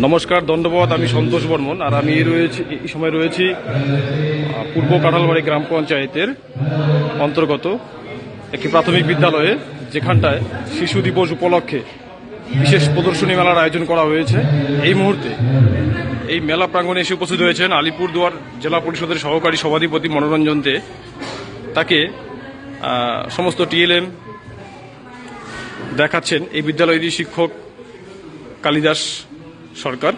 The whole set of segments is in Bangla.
নমস্কার, ধন্যবাদ। আমি সন্তোষ বর্মন, আর আমি এই সময় রয়েছি পূর্ব কাঁঠালবাড়ি গ্রাম পঞ্চায়েতের অন্তর্গত একটি প্রাথমিক বিদ্যালয়ে, যেখানটায় শিশু দিবস উপলক্ষে বিশেষ প্রদর্শনী মেলার আয়োজন করা হয়েছে। এই মুহূর্তে এই মেলা প্রাঙ্গণে এসে উপস্থিত হয়েছেন আলিপুরদুয়ার জেলা পরিষদের সহকারী সভাধিপতি মনোরঞ্জন দে। তাকে সমস্ত টিএলএম দেখাচ্ছেন এই বিদ্যালয়েরই শিক্ষক কালিদাস সরকার।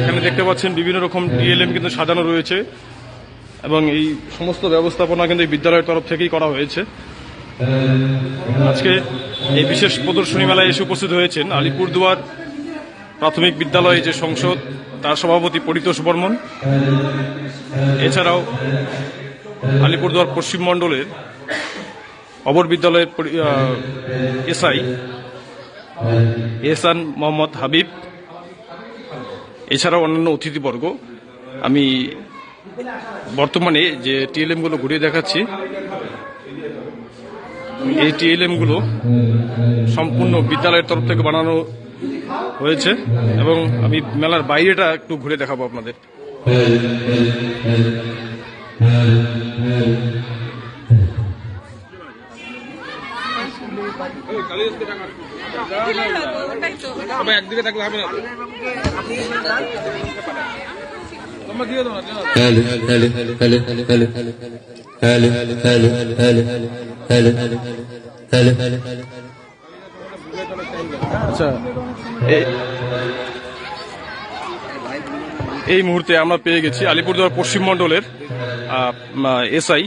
এখানে দেখতে পাচ্ছেন বিভিন্ন রকম টিএলএম কিন্তু সাজানো রয়েছে, এবং এই সমস্ত ব্যবস্থাপনা কিন্তু এই বিদ্যালয়ের তরফ থেকেই করা হয়েছে। আজকে এই বিশেষ প্রদর্শনী মেলায় এসে উপস্থিত হয়েছেন আলিপুরদুয়ার প্রাথমিক বিদ্যালয় যে সংসদ, তার সভাপতি পরিতোষ বর্মন। এছাড়াও আলিপুরদুয়ার পশ্চিম মণ্ডলের অবর বিদ্যালয়ের এসআই এহসান মোহাম্মদ হাবিব, এছাড়াও অন্যান্য অতিথিবর্গ। আমি বর্তমানে যে টিএলএম গুলো ঘুরিয়ে দেখাচ্ছি, এই টিএলএম গুলো সম্পূর্ণ বিদ্যালয়ের তরফ থেকে বানানো হয়েছে, এবং আমি মেলার বাইরেটা একটু ঘুরে দেখাবো আপনাদের। একদিকে থাকলে হবে না। আচ্ছা, এই মুহূর্তে আমরা পেয়ে গেছি আলিপুরদুয়ার পশ্চিম মণ্ডলের এসআই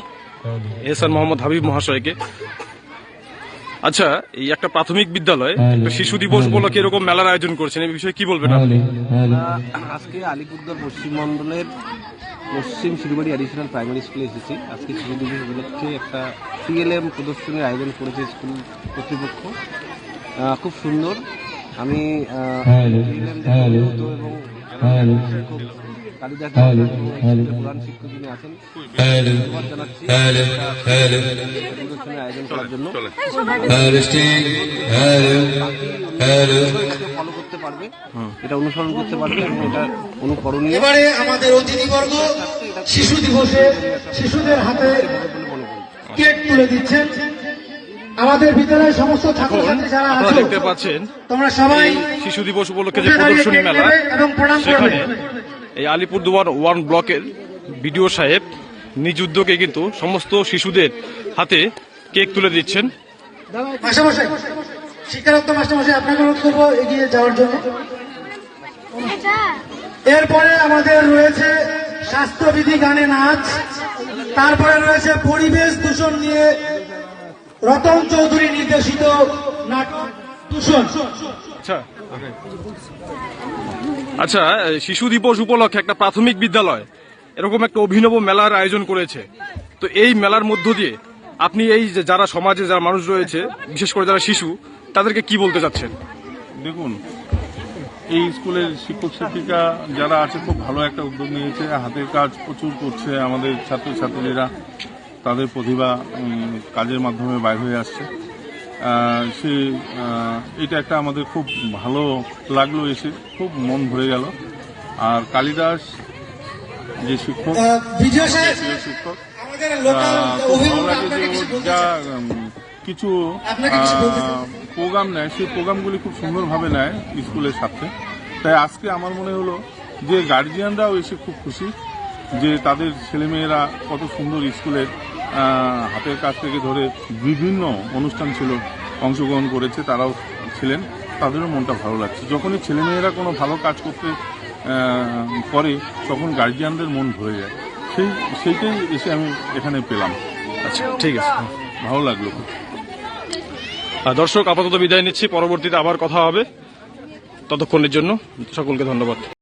এহসান মোহাম্মদ হাবিব মহাশয়কে। আচ্ছা, এই একটা প্রাথমিক বিদ্যালয় একটা শিশু দিবস উপলক্ষে এরকম মেলার আয়োজন করছেন, এই বিষয়ে কি বলবেন আপনি? আজকে আলিপুরদুয়ার পশ্চিম মণ্ডলের পশ্চিম শিরুবাড়ি অ্যাডিশনাল প্রাইমারি স্কুলে এসেছি। আজকে শিশু দিবস উপলক্ষে একটা টিএলএম প্রদর্শনীর আয়োজন করেছে স্কুল কর্তৃপক্ষ। খুব সুন্দর। আমি কালিদাস প্রধান শিক্ষক যিনি আছেন ধন্যবাদ জানাচ্ছি প্রদর্শনীর আয়োজন করার জন্য। ফলো করতে পারবে, এটা অনুসরণ করতে পারবে, এবং এটা অনুকরণীয়। এবারে আমাদের অতিথিবর্গ শিশু দিবসে শিশুদের হাতে কেক তুলে দিচ্ছেন। আমাদের বিদ্যালয়ের সমস্ত ছাত্রছাত্রী যারা আছেন, দেখতে পাচ্ছেন তোমরা সবাই শিশু দিবস উপলক্ষে যে প্রদর্শনী মেলা, সেখানে এই আলিপুরদুয়ার 1 ব্লকের বিডিও সাহেব নিজ উদ্যোগে কিন্তু সমস্ত শিশুদের হাতে কেক তুলে দিচ্ছেন। মাস্টারমশাই, শিক্ষারত্ন মাস্টারমশাই, আপনাকে অনুরোধ করবো এগিয়ে যাওয়ার জন্য। এরপরে আমাদের রয়েছে স্বাস্থ্যবিধি গানে নাচ, তারপরে রয়েছে পরিবেশ দূষণ নিয়ে রতন চৌধুরী নির্দেশিত নাটক দূষণ। আচ্ছা, শিশু দিবস উপলক্ষে একটা প্রাথমিক বিদ্যালয় এরকম একটা অভিনব মেলার আয়োজন করেছে। তো এই মেলার মধ্য দিয়ে আপনি এই যে যারা সমাজে যারা মানুষ রয়েছে, বিশেষ করে যারা শিশু, তাদেরকে কি বলতে চাচ্ছেন? দেখুন, এই স্কুলের শিক্ষক শিক্ষিকা যারা আছে খুব ভালো একটা উদ্যোগ নিয়েছে, হাতের কাজ প্রচুর করছে। আমাদের ছাত্রছাত্রীরা তাদের প্রতিভা কাজের মাধ্যমে বাইর হয়ে আসছে। এটা একটা আমাদের খুব ভালো লাগলো, এসে খুব মন ভরে গেল। আর কালিদাস যে শিক্ষক শিক্ষক খুব ভালো লাগে যে যা কিছু প্রোগ্রাম নেয়, সেই প্রোগ্রামগুলি খুব সুন্দরভাবে নেয় স্কুলের সাথে। তাই আজকে আমার মনে হলো যে গার্জিয়ানরাও এসে খুব খুশি যে তাদের ছেলেমেয়েরা কত সুন্দর স্কুলের হাতের কাজ থেকে ধরে বিভিন্ন অনুষ্ঠান ছিল, অংশগ্রহণ করেছে, তারাও ছিলেন, তাদেরও মনটা ভালো লাগছে। যখনই ছেলেমেয়েরা কোনো ভালো কাজ করতে করে, তখন গার্জিয়ানদের মন ভরে যায়। সেইটাই এসে আমি এখানে পেলাম। আচ্ছা, ঠিক আছে, ভালো লাগলো। দর্শক, আপাতত বিদায় নিচ্ছি, পরবর্তীতে আবার কথা হবে। ততক্ষণের জন্য সকলকে ধন্যবাদ।